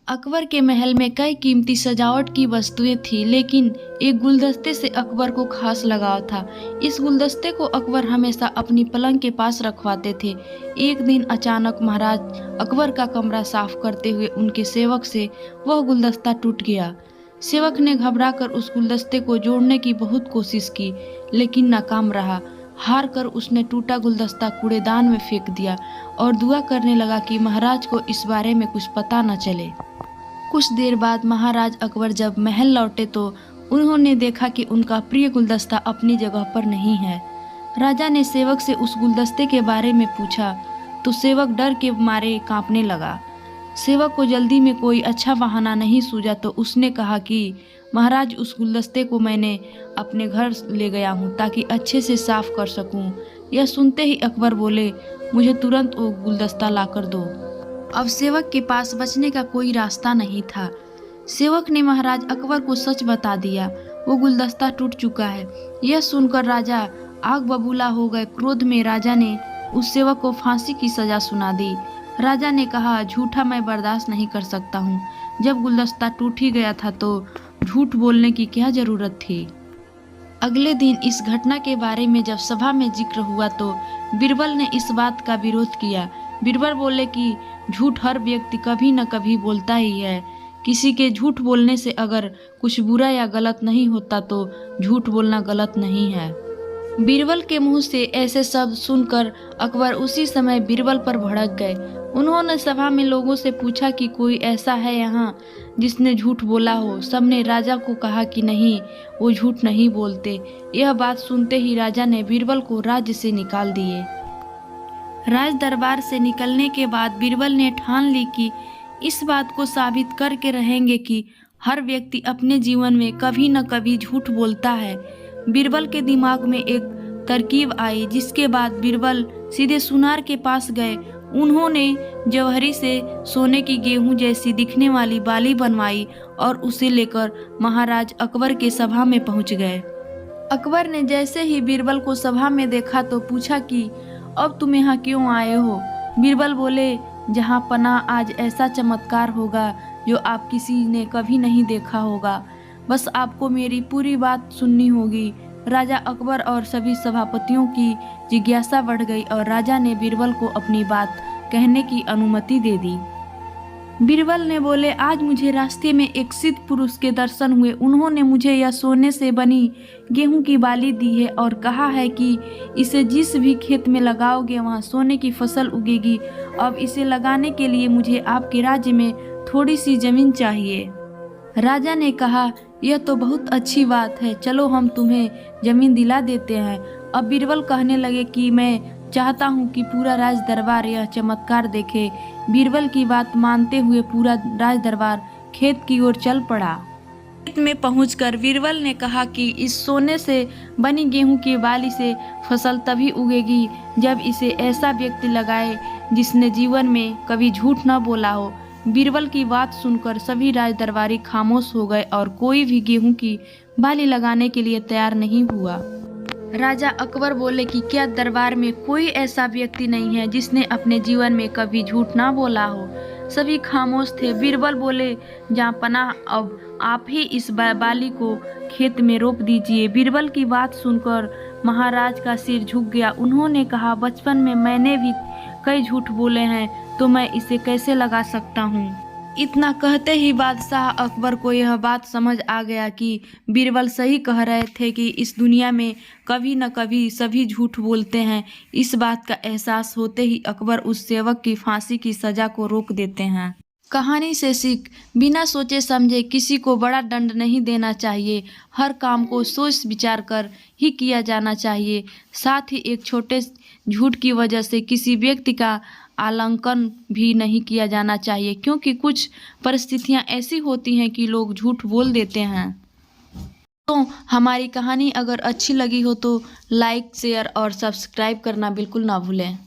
अकबर के महल में कई कीमती सजावट की वस्तुएं थी, लेकिन एक गुलदस्ते से अकबर को खास लगाव था। इस गुलदस्ते को अकबर हमेशा अपनी पलंग के पास रखवाते थे। एक दिन अचानक महाराज अकबर का कमरा साफ करते हुए उनके सेवक से वह गुलदस्ता टूट गया। सेवक ने घबराकर उस गुलदस्ते को जोड़ने की बहुत कोशिश की, लेकिन नाकाम रहा। हार कर उसने टूटा गुलदस्ता कूड़ेदान में फेंक दिया और दुआ करने लगा कि महाराज को इस बारे में कुछ पता न चले। कुछ देर बाद महाराज अकबर जब महल लौटे तो उन्होंने देखा कि उनका प्रिय गुलदस्ता अपनी जगह पर नहीं है। राजा ने सेवक से उस गुलदस्ते के बारे में पूछा तो सेवक डर के मारे कांपने लगा। सेवक को जल्दी में कोई अच्छा बहाना नहीं सूझा तो उसने कहा कि महाराज, उस गुलदस्ते को मैंने अपने घर ले गया हूँ ताकि अच्छे से साफ कर सकूँ। यह सुनते ही अकबर बोले, मुझे तुरंत वो गुलदस्ता ला कर दो। अब सेवक के पास बचने का कोई रास्ता नहीं था। सेवक ने महाराज अकबर को सच बता दिया, वो गुलदस्ता टूट चुका है। यह सुनकर राजा आग बबूला हो गए। क्रोध में राजा ने उस सेवक को फांसी की सजा सुना दी। राजा ने कहा, झूठा मैं बर्दाश्त नहीं कर सकता हूँ। जब गुलदस्ता टूट ही गया था तो झूठ बोलने की क्या जरूरत थी। अगले दिन इस घटना के बारे में जब सभा में जिक्र हुआ तो बीरबल ने इस बात का विरोध किया। बीरबल बोले कि झूठ हर व्यक्ति कभी न कभी बोलता ही है। किसी के झूठ बोलने से अगर कुछ बुरा या गलत नहीं होता तो झूठ बोलना गलत नहीं है। बीरबल के मुंह से ऐसे शब्द सुनकर अकबर उसी समय बीरबल पर भड़क गए। उन्होंने सभा में लोगों से पूछा कि कोई ऐसा है यहाँ जिसने झूठ बोला हो। सबने राजा को कहा कि नहीं, वो झूठ नहीं बोलते। यह बात सुनते ही राजा ने बीरबल को राज्य से निकाल दिए। राज दरबार से निकलने के बाद बीरबल ने ठान ली कि इस बात को साबित करके रहेंगे कि हर व्यक्ति अपने जीवन में कभी न कभी झूठ बोलता है। बीरबल के दिमाग में एक तरकीब आई, जिसके बाद बीरबल सीधे सुनार के पास गए। उन्होंने जौहरी से सोने की गेहूं जैसी दिखने वाली बाली बनवाई और उसे लेकर महाराज अकबर के सभा में पहुंच गए। अकबर ने जैसे ही बीरबल को सभा में देखा तो पूछा कि अब तुम यहाँ क्यों आए हो। बीरबल बोले, जहाँ पनाह आज ऐसा चमत्कार होगा जो आप किसी ने कभी नहीं देखा होगा। बस आपको मेरी पूरी बात सुननी होगी। राजा अकबर और सभी सभापतियों की जिज्ञासा बढ़ गई और राजा ने बीरबल को अपनी बात कहने की अनुमति दे दी। बीरबल ने बोले, आज मुझे रास्ते में एक सिद्ध पुरुष के दर्शन हुए। उन्होंने मुझे यह सोने से बनी गेहूं की बाली दी है और कहा है कि इसे जिस भी खेत में लगाओगे वहां सोने की फसल उगेगी। अब इसे लगाने के लिए मुझे आपके राज्य में थोड़ी सी जमीन चाहिए। राजा ने कहा, यह तो बहुत अच्छी बात है, चलो हम तुम्हें जमीन दिला देते हैं। अब बीरबल कहने लगे कि मैं चाहता हूँ कि पूरा राज दरबार यह चमत्कार देखे। बीरबल की बात मानते हुए पूरा राज दरबार खेत की ओर चल पड़ा। खेत में पहुंचकर बीरबल ने कहा कि इस सोने से बनी गेहूं की बाली से फसल तभी उगेगी जब इसे ऐसा व्यक्ति लगाए जिसने जीवन में कभी झूठ न बोला हो। बीरबल की बात सुनकर सभी राज दरबारी खामोश हो गए और कोई भी गेहूं की बाली लगाने के लिए तैयार नहीं हुआ। राजा अकबर बोले कि क्या दरबार में कोई ऐसा व्यक्ति नहीं है जिसने अपने जीवन में कभी झूठ ना बोला हो। सभी खामोश थे। बीरबल बोले, जहाँ पनाह, अब आप ही इस बाली को खेत में रोप दीजिए। बीरबल की बात सुनकर महाराज का सिर झुक गया। उन्होंने कहा, बचपन में मैंने भी कई झूठ बोले हैं तो मैं इसे कैसे लगा सकता हूँ। इतना कहते ही बादशाह अकबर को यह बात समझ आ गया कि बीरबल सही कह रहे थे कि इस दुनिया में कभी न कभी सभी झूठ बोलते हैं। इस बात का एहसास होते ही अकबर उस सेवक की फांसी की सजा को रोक देते हैं। कहानी से सीख, बिना सोचे समझे किसी को बड़ा दंड नहीं देना चाहिए। हर काम को सोच विचार कर ही किया जाना चाहिए। साथ ही एक छोटे झूठ की वजह से किसी व्यक्ति का आलंकन भी नहीं किया जाना चाहिए, क्योंकि कुछ परिस्थितियां ऐसी होती हैं कि लोग झूठ बोल देते हैं। तो हमारी कहानी अगर अच्छी लगी हो तो लाइक, शेयर और सब्सक्राइब करना बिल्कुल ना भूलें।